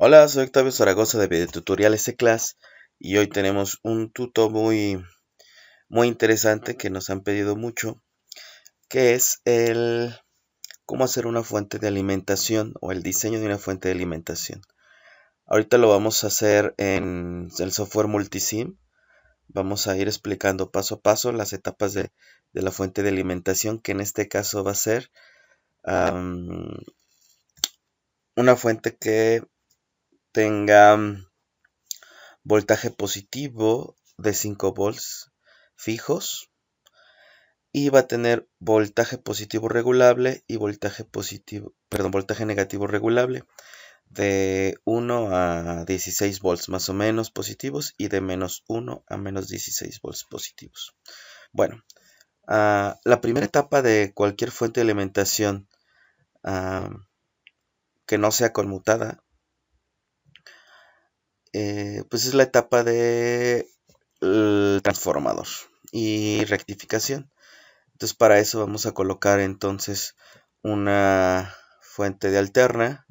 Hola, soy Octavio Zaragoza de Videotutoriales C-Class y hoy tenemos un tuto muy interesante que nos han pedido mucho, que es el cómo hacer una fuente de alimentación o el diseño de una fuente de alimentación. Ahorita lo vamos a hacer en el software Multisim. Vamos a ir explicando paso a paso las etapas de la fuente de alimentación, que en este caso va a ser una fuente que tenga voltaje positivo de 5 volts fijos y va a tener voltaje positivo regulable y voltaje negativo regulable de 1 a 16 volts más o menos positivos y de menos 1 a menos 16 volts positivos. Bueno, la primera etapa de cualquier fuente de alimentación que no sea conmutada, pues es la etapa de el transformador y rectificación. Entonces para eso vamos a colocar entonces una fuente de alterna,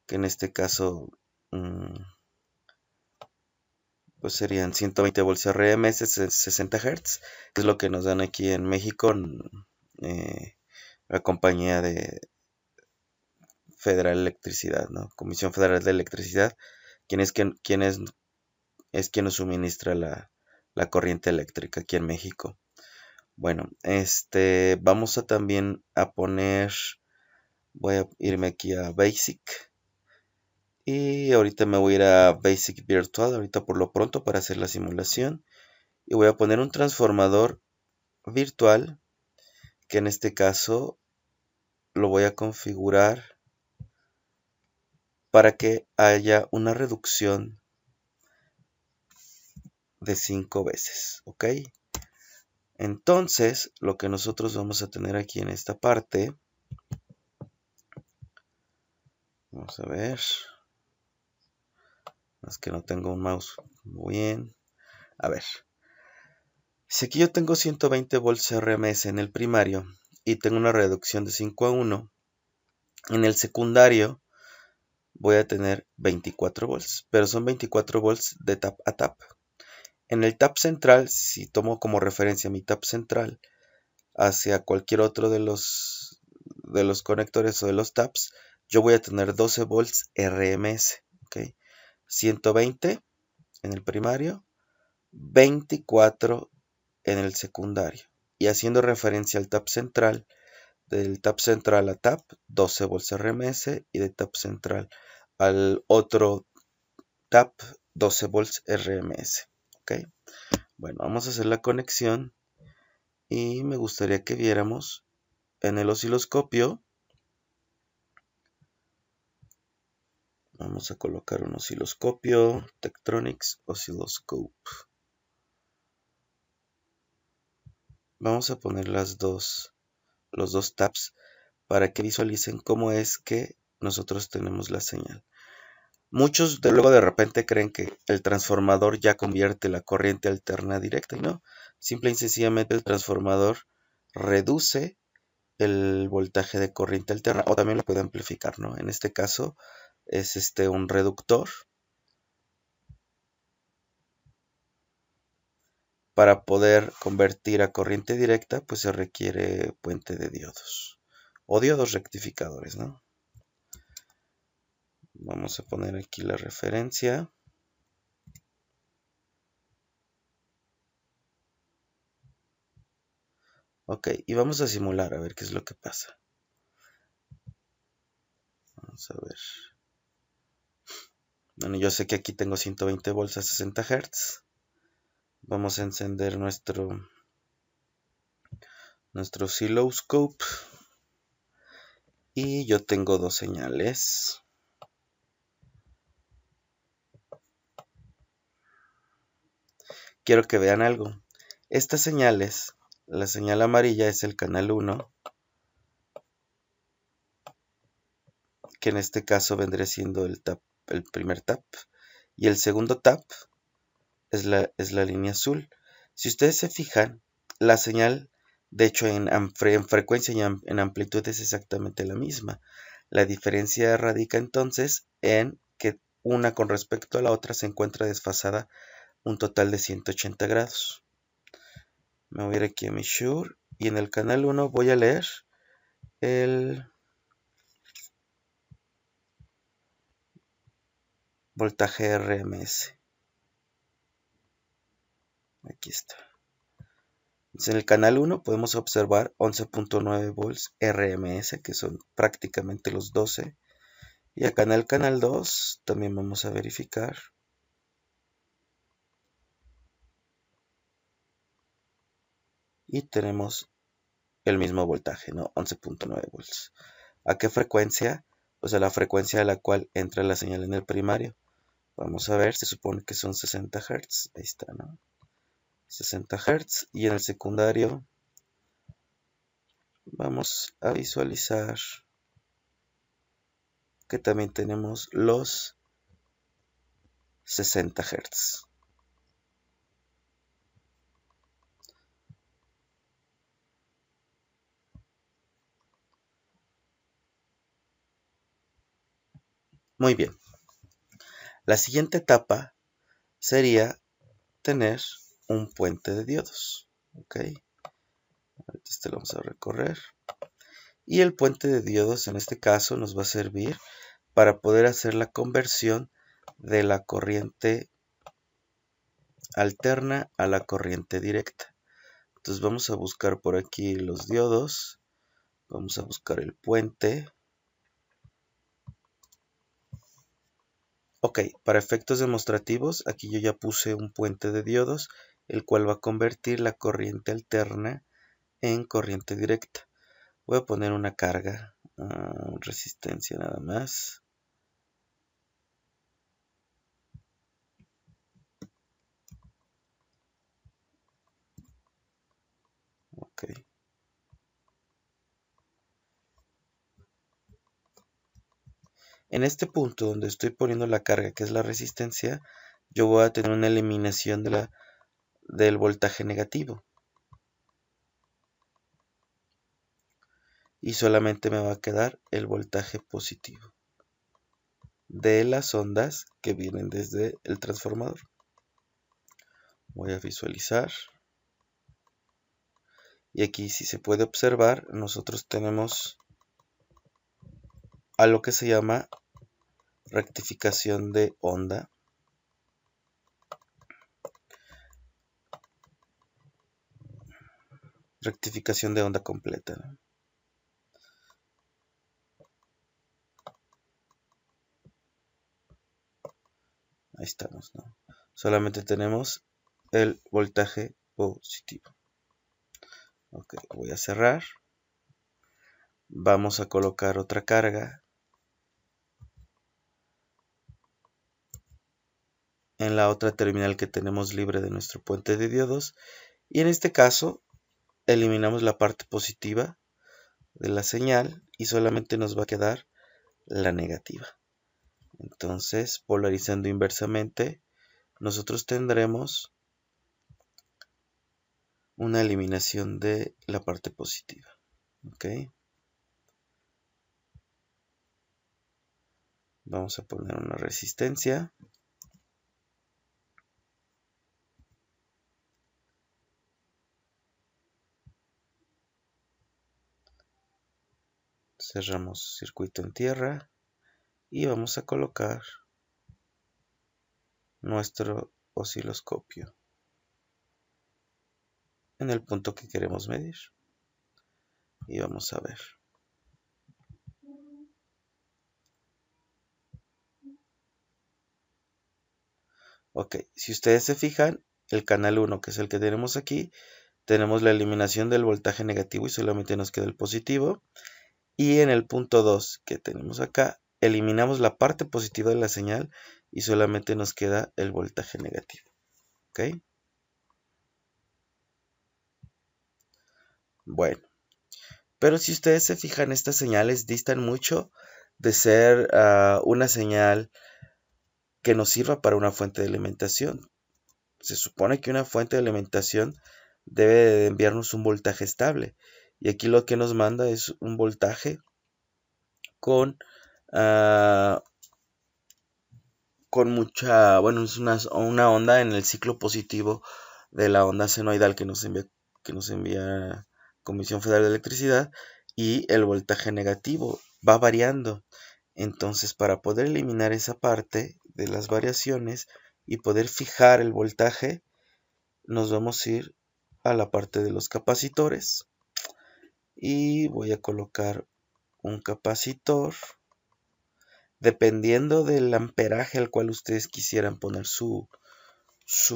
que en este caso pues serían 120 volts RMS, 60 Hz, que es lo que nos dan aquí en México, la compañía de Federal Electricidad, ¿no? Comisión Federal de Electricidad, quien nos suministra la corriente eléctrica aquí en México. Bueno, vamos a también a poner, voy a irme aquí a Basic y ahorita me voy a ir a Basic Virtual, ahorita por lo pronto para hacer la simulación, y voy a poner un transformador virtual que en este caso lo voy a configurar para que haya una reducción de 5 veces, ¿ok? Entonces, lo que nosotros vamos a tener aquí en esta parte, vamos a ver, es que no tengo un mouse muy bien. A ver, si aquí yo tengo 120 volts RMS en el primario y tengo una reducción de 5 a 1, en el secundario voy a tener 24 volts, pero son 24 volts de tap a tap. En el tap central, si tomo como referencia mi tap central hacia cualquier otro de los conectores o de los taps, yo voy a tener 12 volts RMS, ¿ok? 120 en el primario, 24 en el secundario. Y haciendo referencia al tap central, del tap central a tap, 12 volts RMS, y de tap central al otro tap, 12 volts RMS. ¿Ok? Bueno, vamos a hacer la conexión y me gustaría que viéramos en el osciloscopio. Vamos a colocar un osciloscopio, Tektronix Oscilloscope. Vamos a poner los dos taps para que visualicen cómo es que nosotros tenemos la señal. Muchos luego de repente creen que el transformador ya convierte la corriente alterna directa y no. Simple y sencillamente el transformador reduce el voltaje de corriente alterna o también lo puede amplificar, ¿no? En este caso es un reductor. Para poder convertir a corriente directa, pues se requiere puente de diodos o diodos rectificadores, ¿no? Vamos a poner aquí la referencia. Ok, y vamos a simular a ver qué es lo que pasa. Vamos a ver. Bueno, yo sé que aquí tengo 120 volts a 60 Hz. Vamos a encender nuestro oscilloscope. Y yo tengo dos señales. Quiero que vean algo. Estas señales, la señal amarilla es el canal 1, que en este caso vendría siendo el primer tap, y el segundo tap es la línea azul. Si ustedes se fijan, la señal, de hecho en frecuencia y en amplitud es exactamente la misma. La diferencia radica entonces en que una con respecto a la otra se encuentra desfasada un total de 180 grados. Me voy a ir aquí a mi Shure y en el canal 1 voy a leer el voltaje RMS. Aquí está. Entonces, en el canal 1 podemos observar 11.9 volts RMS, que son prácticamente los 12. Y acá en el canal 2 también vamos a verificar. Y tenemos el mismo voltaje, ¿no? 11.9 volts. ¿A qué frecuencia? Pues a la frecuencia a la cual entra la señal en el primario. Vamos a ver, se supone que son 60 Hz. Ahí está, ¿no? 60 Hz. Y en el secundario vamos a visualizar que también tenemos los 60 Hz. Muy bien. La siguiente etapa sería tener un puente de diodos. ¿Ok? Ahorita este lo vamos a recorrer. Y el puente de diodos en este caso nos va a servir para poder hacer la conversión de la corriente alterna a la corriente directa. Entonces vamos a buscar por aquí los diodos. Vamos a buscar el puente. Ok, para efectos demostrativos, aquí yo ya puse un puente de diodos, el cual va a convertir la corriente alterna en corriente directa. Voy a poner una carga, resistencia nada más. Ok. En este punto donde estoy poniendo la carga, que es la resistencia, yo voy a tener una eliminación del voltaje negativo. Y solamente me va a quedar el voltaje positivo de las ondas que vienen desde el transformador. Voy a visualizar. Y aquí, si se puede observar, nosotros tenemos a lo que se llama rectificación de onda. Rectificación de onda completa, ¿no? Ahí estamos, ¿no? Solamente tenemos el voltaje positivo. Ok, voy a cerrar. Vamos a colocar otra carga en la otra terminal que tenemos libre de nuestro puente de diodos. Y en este caso, eliminamos la parte positiva de la señal y solamente nos va a quedar la negativa. Entonces, polarizando inversamente, nosotros tendremos una eliminación de la parte positiva. ¿Ok? Vamos a poner una resistencia. Cerramos circuito en tierra y vamos a colocar nuestro osciloscopio en el punto que queremos medir. Y vamos a ver. Ok, si ustedes se fijan, el canal 1, que es el que tenemos aquí, tenemos la eliminación del voltaje negativo y solamente nos queda el positivo. Y en el punto 2 que tenemos acá, eliminamos la parte positiva de la señal y solamente nos queda el voltaje negativo. ¿Ok? Bueno, pero si ustedes se fijan, estas señales distan mucho de ser una señal que nos sirva para una fuente de alimentación. Se supone que una fuente de alimentación debe de enviarnos un voltaje estable. Y aquí lo que nos manda es un voltaje con mucha, bueno, es una onda en el ciclo positivo de la onda senoidal que nos envía Comisión Federal de Electricidad, y el voltaje negativo va variando. Entonces, para poder eliminar esa parte de las variaciones y poder fijar el voltaje, nos vamos a ir a la parte de los capacitores y voy a colocar un capacitor dependiendo del amperaje al cual ustedes quisieran poner su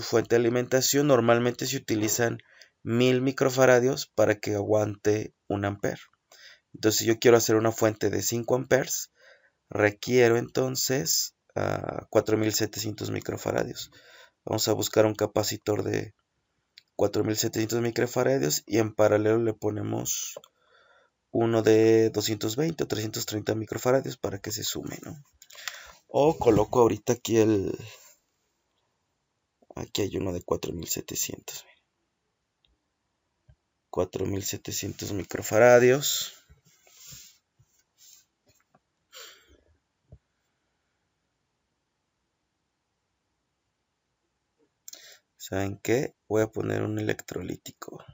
fuente de alimentación. Normalmente se utilizan 1000 microfaradios para que aguante 1 amper. Entonces, si yo quiero hacer una fuente de 5 amperes, requiero entonces 4700 microfaradios. Vamos a buscar un capacitor de 4700 microfaradios y en paralelo le ponemos uno de 220 o 330 microfaradios para que se sume, ¿no? O coloco ahorita aquí aquí hay uno de 4700. 4700 microfaradios. ¿Saben qué? Voy a poner un electrolítico.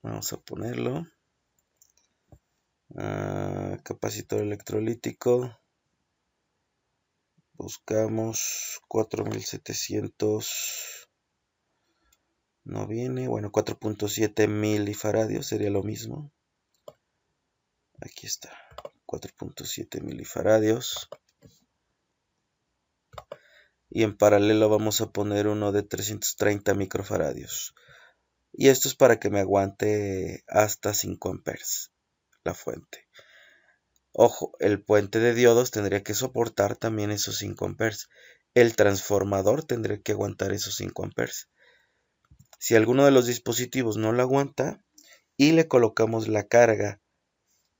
Vamos a ponerlo. Capacitor electrolítico. Buscamos 4700. No viene. Bueno, 4.7 milifaradios sería lo mismo. Aquí está. 4.7 milifaradios. Y en paralelo vamos a poner uno de 330 microfaradios. Y esto es para que me aguante hasta 5 amperes la fuente. Ojo, el puente de diodos tendría que soportar también esos 5 amperes. El transformador tendría que aguantar esos 5 amperes. Si alguno de los dispositivos no lo aguanta y le colocamos la carga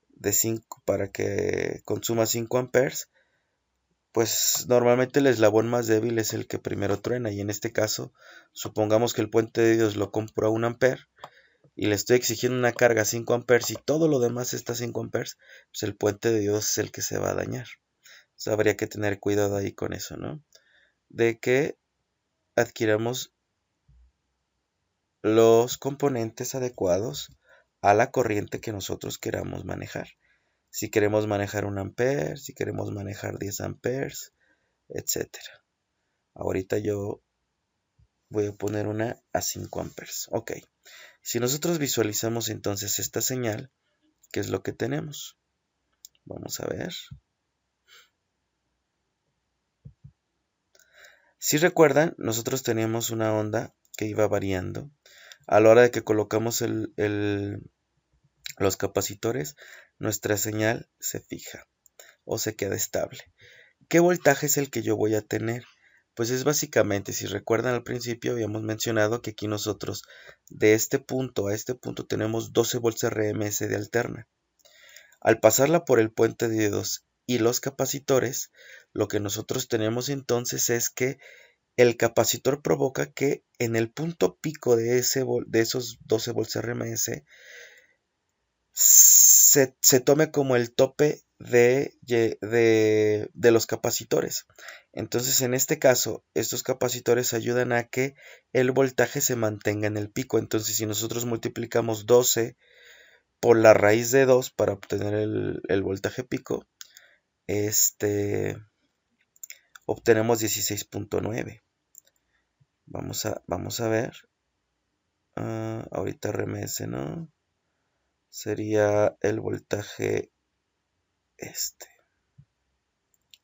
de 5 para que consuma 5 amperes, pues normalmente el eslabón más débil es el que primero truena, y en este caso, supongamos que el puente de diodos lo compro a 1 amper y le estoy exigiendo una carga a 5 amperes y todo lo demás está a 5 amperes, pues el puente de diodos es el que se va a dañar. Entonces habría que tener cuidado ahí con eso, ¿no? De que adquiramos los componentes adecuados a la corriente que nosotros queramos manejar. Si queremos manejar 1 amper, si queremos manejar 10 amperes, etcétera. Ahorita yo voy a poner una a 5 amperes. Ok. Si nosotros visualizamos entonces esta señal, ¿qué es lo que tenemos? Vamos a ver. Si recuerdan, nosotros teníamos una onda que iba variando. A la hora de que colocamos los capacitores, nuestra señal se fija o se queda estable. ¿Qué voltaje es el que yo voy a tener? Pues es básicamente, si recuerdan al principio habíamos mencionado que aquí nosotros de este punto a este punto tenemos 12 volts RMS de alterna. Al pasarla por el puente de diodos y los capacitores, lo que nosotros tenemos entonces es que el capacitor provoca que en el punto pico de esos 12 volts RMS se tome como el tope de los capacitores. Entonces, en este caso, estos capacitores ayudan a que el voltaje se mantenga en el pico. Entonces, si nosotros multiplicamos 12 por la raíz de 2 para obtener el voltaje pico, obtenemos 16.9. Vamos a ver. Ahorita RMS, ¿no? Sería el voltaje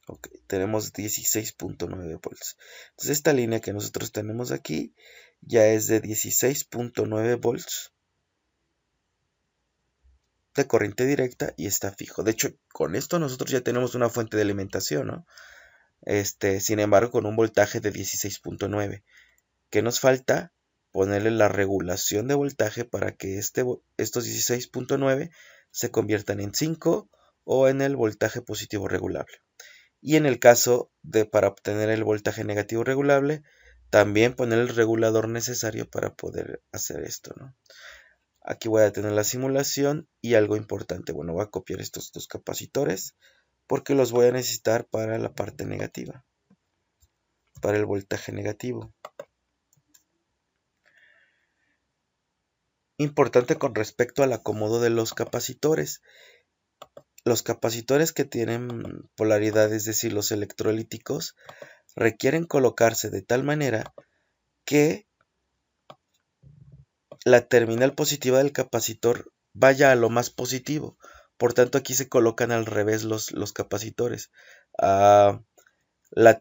Ok, tenemos 16.9 volts. Entonces esta línea que nosotros tenemos aquí ya es de 16.9 volts de corriente directa y está fijo. De hecho, con esto nosotros ya tenemos una fuente de alimentación, ¿no? Sin embargo, con un voltaje de 16.9. ¿Qué nos falta? Ponerle la regulación de voltaje para que estos 16.9 se conviertan en 5 o en el voltaje positivo regulable. Y en el caso de para obtener el voltaje negativo regulable, también poner el regulador necesario para poder hacer esto, ¿no? Aquí voy a tener la simulación y algo importante. Bueno, voy a copiar estos dos capacitores porque los voy a necesitar para la parte negativa, para el voltaje negativo. Importante con respecto al acomodo de los capacitores. Los capacitores que tienen polaridad, es decir, los electrolíticos, requieren colocarse de tal manera que la terminal positiva del capacitor vaya a lo más positivo. Por tanto, aquí se colocan al revés los capacitores. La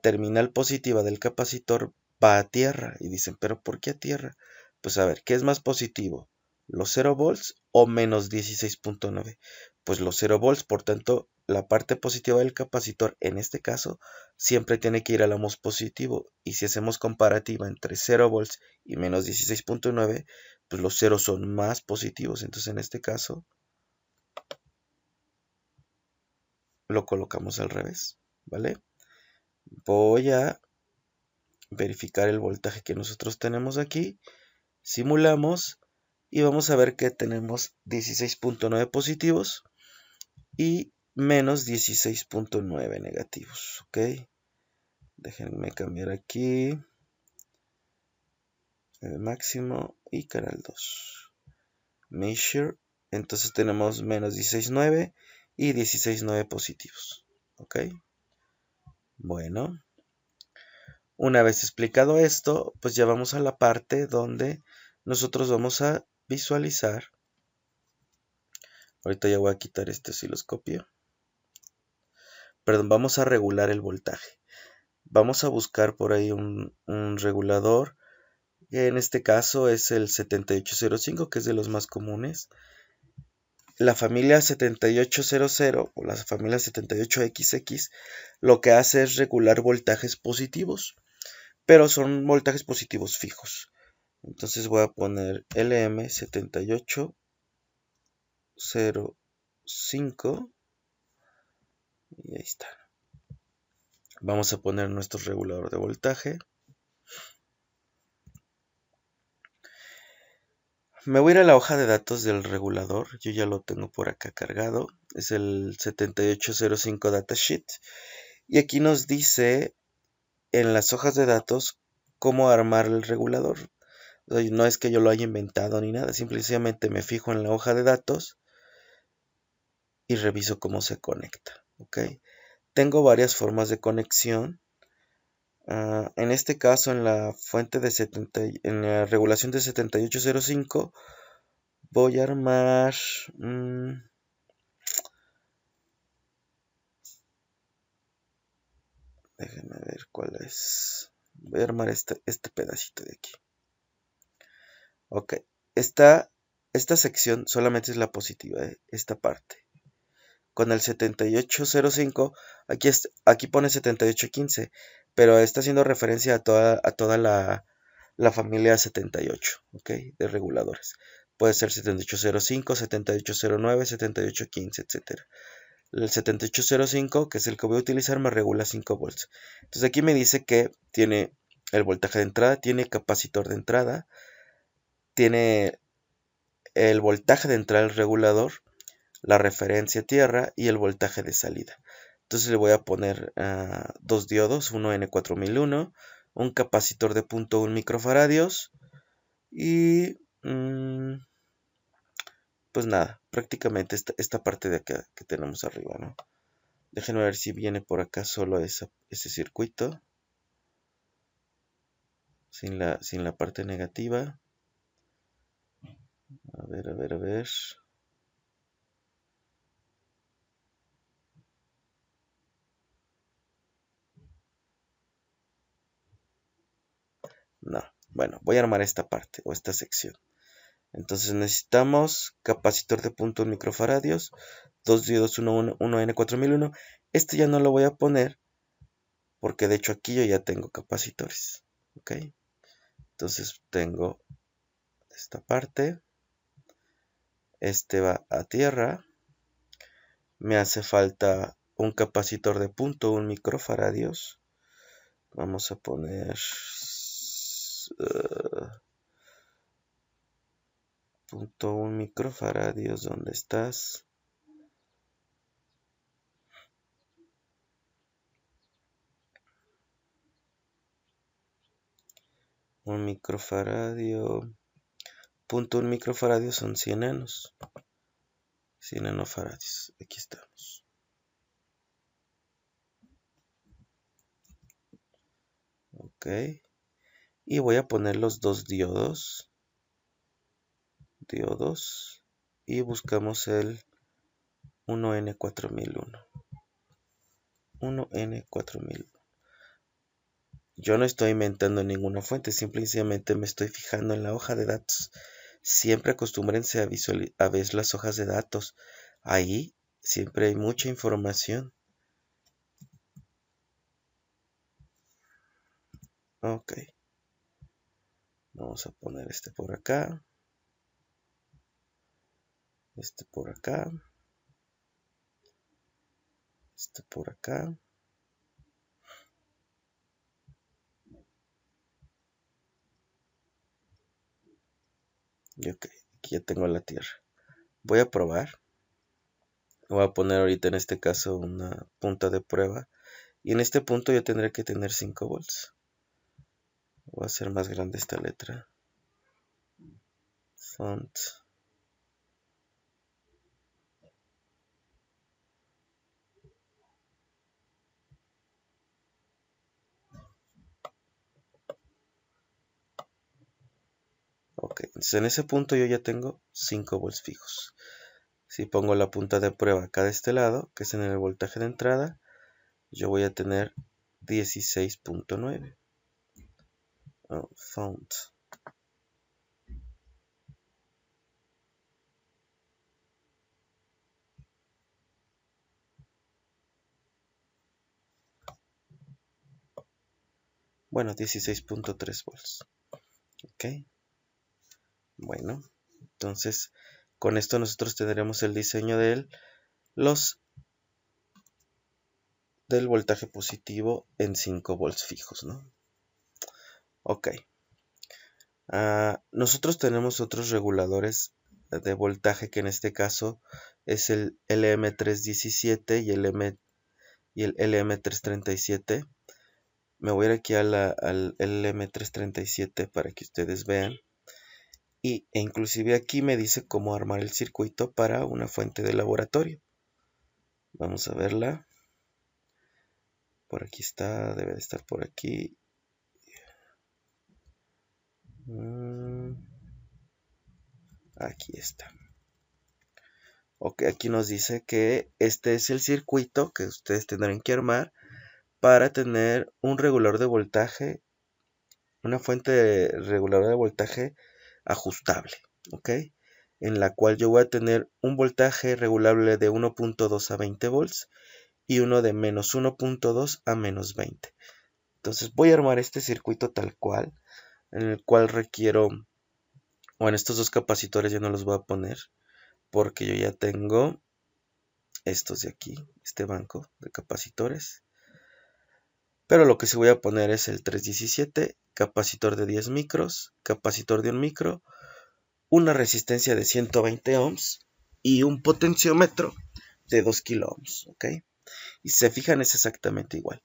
terminal positiva del capacitor va a tierra. Y dicen, ¿pero por qué a tierra? Pues a ver, ¿qué es más positivo? ¿Los 0 volts o menos 16.9? Pues los 0 volts, por tanto, la parte positiva del capacitor, en este caso, siempre tiene que ir a lo más positivo. Y si hacemos comparativa entre 0 volts y menos 16.9, pues los ceros son más positivos. Entonces, en este caso, lo colocamos al revés, ¿vale? Voy a verificar el voltaje que nosotros tenemos aquí. Simulamos y vamos a ver que tenemos 16.9 positivos y menos 16.9 negativos. Ok, déjenme cambiar aquí el máximo y canal 2 measure. Entonces tenemos menos 16.9 y 16.9 positivos. Ok, bueno, una vez explicado esto, pues ya vamos a la parte donde nosotros vamos a visualizar. Ahorita ya voy a quitar este osciloscopio. Perdón, vamos a regular el voltaje. Vamos a buscar por ahí un regulador, que en este caso es el 7805, que es de los más comunes. La familia 7800 o la familia 78XX lo que hace es regular voltajes positivos, pero son voltajes positivos fijos. Entonces voy a poner LM7805 y ahí está. Vamos a poner nuestro regulador de voltaje. Me voy a ir a la hoja de datos del regulador. Yo ya lo tengo por acá cargado. Es el 7805 datasheet. Y aquí nos dice en las hojas de datos cómo armar el regulador. O sea, no es que yo lo haya inventado ni nada. Simplemente me fijo en la hoja de datos y reviso cómo se conecta. ¿Ok? Tengo varias formas de conexión. En este caso, en la fuente de en la regulación de 7805, voy a armar. Déjenme ver cuál es. Voy a armar este pedacito de aquí. Ok. Esta sección solamente es la positiva, esta parte. Con el 7805, aquí pone 7815, pero está haciendo referencia a toda la familia 78, ¿ok? De reguladores. Puede ser 7805, 7809, 7815, etc. El 7805, que es el que voy a utilizar, me regula 5 volts. Entonces aquí me dice que tiene el voltaje de entrada, tiene capacitor de entrada, tiene el voltaje de entrada del regulador, la referencia tierra y el voltaje de salida. Entonces le voy a poner dos diodos, uno N4001, un capacitor de 0.1 microfaradios y pues nada, prácticamente esta parte de acá que tenemos arriba, ¿no? Déjenme ver si viene por acá solo ese circuito, sin la parte negativa. A ver, a ver, a ver. No, bueno, voy a armar esta parte o esta sección. Entonces necesitamos capacitor de 0.1 microfaradios, dos diodos 1 N4001. Este ya no lo voy a poner porque de hecho aquí yo ya tengo capacitores. ¿Ok? Entonces tengo esta parte. Este va a tierra. Me hace falta un capacitor de 0.1 microfaradios. Vamos a poner .1 microfaradios, ¿dónde estás? Un microfaradio. .1 microfaradio son 100 nanos. 100 nanofaradios. Aquí estamos. Ok. Y voy a poner los dos diodos. Y buscamos el 1N4001. 1N4000. Yo no estoy inventando ninguna fuente, simplemente me estoy fijando en la hoja de datos. Siempre acostúmbrense a ver las hojas de datos. Ahí siempre hay mucha información. Ok. Vamos a poner este por acá. Este por acá. Este por acá. Y ok, aquí ya tengo la tierra. Voy a probar. Voy a poner ahorita en este caso una punta de prueba. Y en este punto yo tendré que tener 5 volts. Voy a hacer más grande esta letra. Font. Ok, entonces en ese punto yo ya tengo 5 volts fijos. Si pongo la punta de prueba acá de este lado, que es en el voltaje de entrada, yo voy a tener 16.9. Font. Bueno, 16.3 volts. Ok. Bueno, entonces con esto nosotros tendremos el diseño del voltaje positivo en 5 volts fijos, ¿no? Ok. Nosotros tenemos otros reguladores de voltaje que en este caso es el LM317 y el LM337. Me voy a ir aquí al LM337 para que ustedes vean. E inclusive aquí me dice cómo armar el circuito para una fuente de laboratorio. Vamos a verla. Por aquí está, debe de estar por aquí. Aquí está. Ok, aquí nos dice que este es el circuito que ustedes tendrán que armar para tener un regulador de voltaje, una fuente reguladora de voltaje ajustable, ¿ok? En la cual yo voy a tener un voltaje regulable de 1.2 a 20 volts y uno de menos 1.2 a menos 20. Entonces voy a armar este circuito tal cual, en el cual requiero, bueno, estos dos capacitores ya no los voy a poner, porque yo ya tengo estos de aquí, este banco de capacitores. Pero lo que sí voy a poner es el 317, capacitor de 10 micros, capacitor de 1 micro, una resistencia de 120 ohms y un potenciómetro de 2 kilo ohms, ¿ok? Y si se fijan es exactamente igual.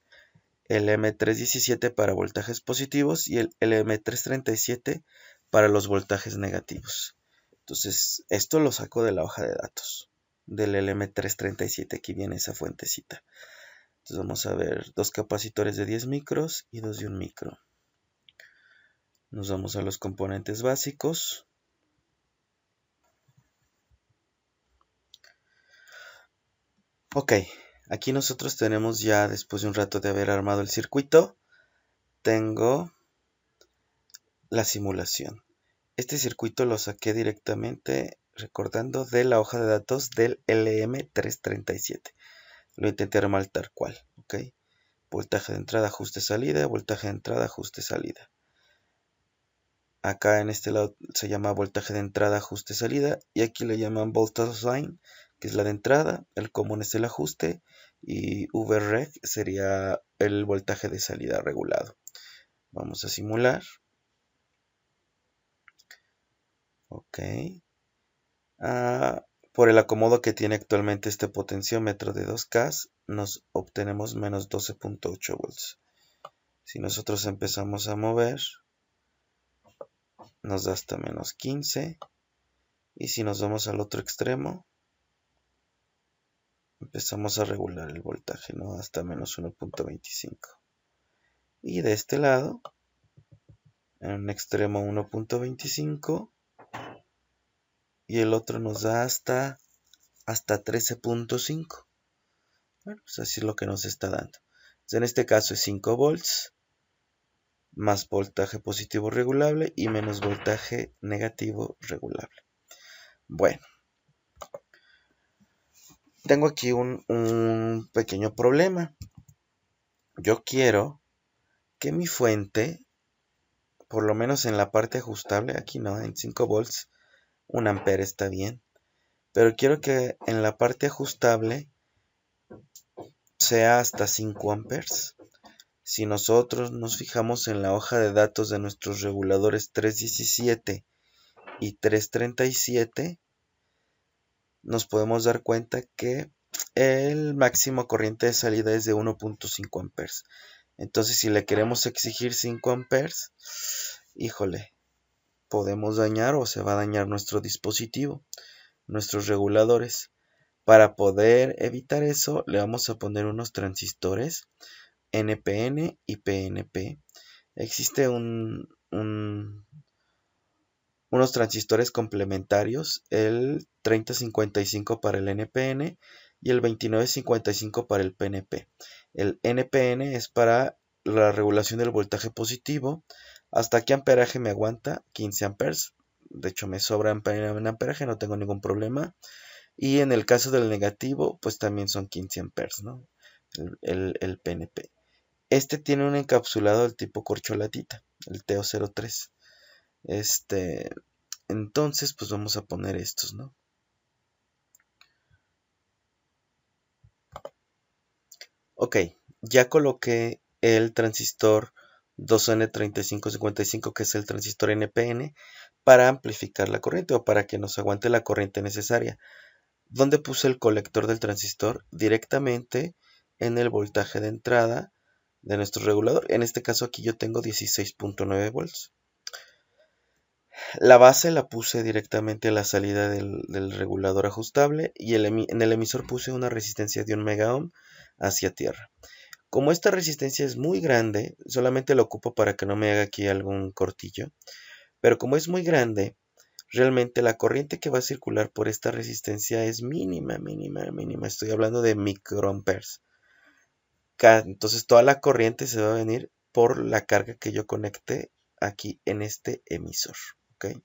El M317 para voltajes positivos y el LM337 para los voltajes negativos. Entonces, esto lo saco de la hoja de datos del LM337, aquí viene esa fuentecita. Entonces vamos a ver dos capacitores de 10 micros y dos de 1 micro. Nos vamos a los componentes básicos. Ok, aquí nosotros tenemos ya, después de un rato de haber armado el circuito, tengo la simulación. Este circuito lo saqué directamente, recordando, de la hoja de datos del LM337. Lo intenté armar tal cual, ok. Voltaje de entrada, ajuste salida, voltaje de entrada, ajuste salida. Acá en este lado se llama voltaje de entrada, ajuste salida, y aquí le llaman voltage line, que es la de entrada, el común es el ajuste, y VREG sería el voltaje de salida regulado. Vamos a simular. Ok. Por el acomodo que tiene actualmente este potenciómetro de 2K, nos obtenemos menos 12.8 volts. Si nosotros empezamos a mover, nos da hasta menos 15. Y si nos vamos al otro extremo, empezamos a regular el voltaje, ¿no? Hasta menos 1.25. Y de este lado, en un extremo 1.25 y el otro nos da hasta 13.5. Bueno, pues así es lo que nos está dando. Entonces, en este caso es 5 volts, más voltaje positivo regulable y menos voltaje negativo regulable. Bueno, tengo aquí un pequeño problema. Yo quiero que mi fuente, por lo menos en la parte ajustable, aquí no, en 5 volts, 1 ampere está bien, pero quiero que en la parte ajustable sea hasta 5 amperes. Si nosotros nos fijamos en la hoja de datos de nuestros reguladores 317 y 337, nos podemos dar cuenta que el máximo corriente de salida es de 1.5 amperes. Entonces, si le queremos exigir 5 amperes, híjole, podemos dañar o se va a dañar nuestro dispositivo, nuestros reguladores. Para poder evitar eso, le vamos a poner unos transistores NPN y PNP. Existe unos transistores complementarios, el 3055 para el NPN y el 2955 para el PNP. El NPN es para la regulación del voltaje positivo. ¿Hasta qué amperaje me aguanta? 15 amperes. De hecho, me sobra en amperaje, no tengo ningún problema. Y en el caso del negativo, pues también son 15 amperes, ¿no? El PNP. Este tiene un encapsulado del tipo corcholatita, el TO03. Entonces, pues vamos a poner estos, ¿no? Ok, ya coloqué el transistor 2N3555, que es el transistor NPN, para amplificar la corriente o para que nos aguante la corriente necesaria. ¿Dónde puse el colector del transistor? Directamente en el voltaje de entrada de nuestro regulador. En este caso aquí yo tengo 16.9 volts. La base la puse directamente a la salida del regulador ajustable y en el emisor puse una resistencia de 1 megaohm hacia tierra. Como esta resistencia es muy grande, solamente la ocupo para que no me haga aquí algún cortillo, pero como es muy grande, realmente la corriente que va a circular por esta resistencia es mínima. Estoy hablando de microamperes. Entonces toda la corriente se va a venir por la carga que yo conecte aquí en este emisor. ¿Okay?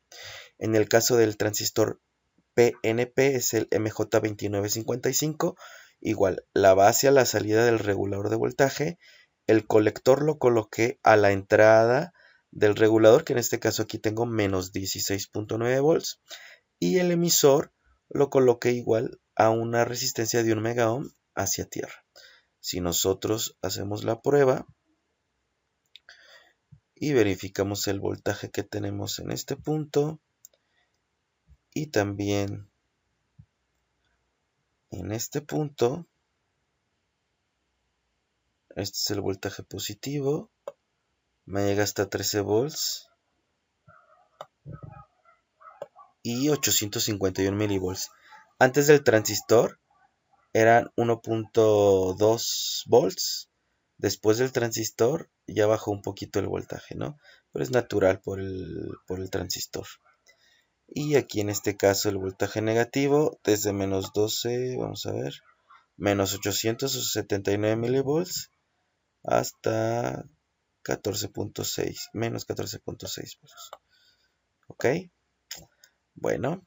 En el caso del transistor PNP es el MJ2955. Igual, la base a la salida del regulador de voltaje. El colector lo coloqué a la entrada del regulador, que en este caso aquí tengo menos 16.9 volts. Y el emisor lo coloqué igual a una resistencia de 1 megaohm hacia tierra. Si nosotros hacemos la prueba y verificamos el voltaje que tenemos en este punto y también en este punto, este es el voltaje positivo, me llega hasta 13 volts y 851 milivolts. Antes del transistor eran 1.2 volts. Después del transistor ya bajó un poquito el voltaje, ¿no? Pero es natural por el transistor. Y aquí en este caso el voltaje negativo desde menos 12, vamos a ver, menos 879 milivolts hasta 14.6, menos 14.6 volts. ¿Ok? Bueno,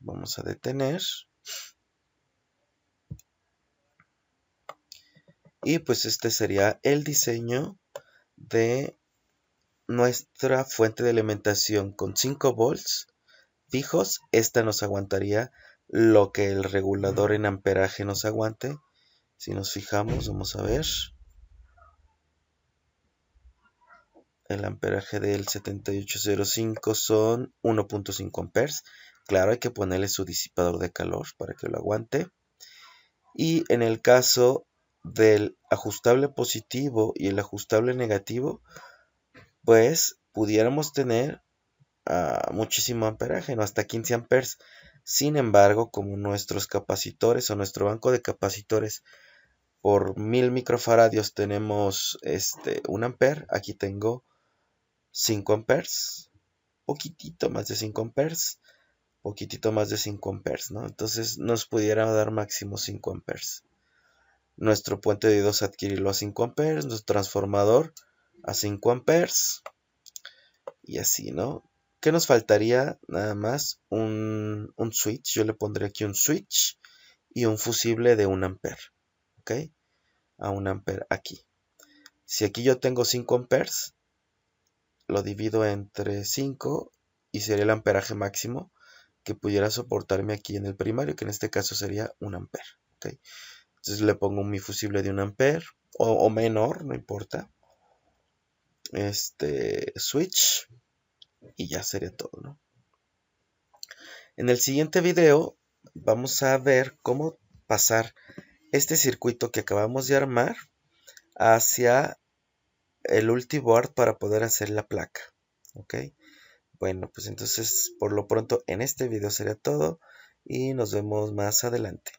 vamos a detener. Y pues este sería el diseño de nuestra fuente de alimentación con 5 volts fijos. Esta nos aguantaría lo que el regulador en amperaje nos aguante. Si nos fijamos, vamos a ver. El amperaje del 7805 son 1.5 amperes. Claro, hay que ponerle su disipador de calor para que lo aguante. Y en el caso del ajustable positivo y el ajustable negativo, pues pudiéramos tener muchísimo amperaje, ¿no? Hasta 15 amperes. Sin embargo, como nuestros capacitores o nuestro banco de capacitores por 1000 microfaradios tenemos 1 ampere, aquí tengo 5 amperes, poquitito más de 5 amperes, poquitito más de 5 amperes, ¿no? Entonces nos pudiera dar máximo 5 amperes. Nuestro puente de diodos adquirirlo a 5 amperes, nuestro transformador a 5 amperes y así, ¿no? ¿Qué nos faltaría? Nada más un switch. Yo le pondré aquí un switch y un fusible de 1 ampere, ¿ok? A 1 ampere aquí. Si aquí yo tengo 5 amperes, lo divido entre 5 y sería el amperaje máximo que pudiera soportarme aquí en el primario, que en este caso sería 1 ampere, ¿ok? Entonces le pongo mi fusible de 1 ampere o menor, no importa. Switch y ya sería todo, ¿no? En el siguiente video vamos a ver cómo pasar este circuito que acabamos de armar hacia el ultiboard para poder hacer la placa, ¿ok? Bueno, pues entonces por lo pronto en este video sería todo y nos vemos más adelante.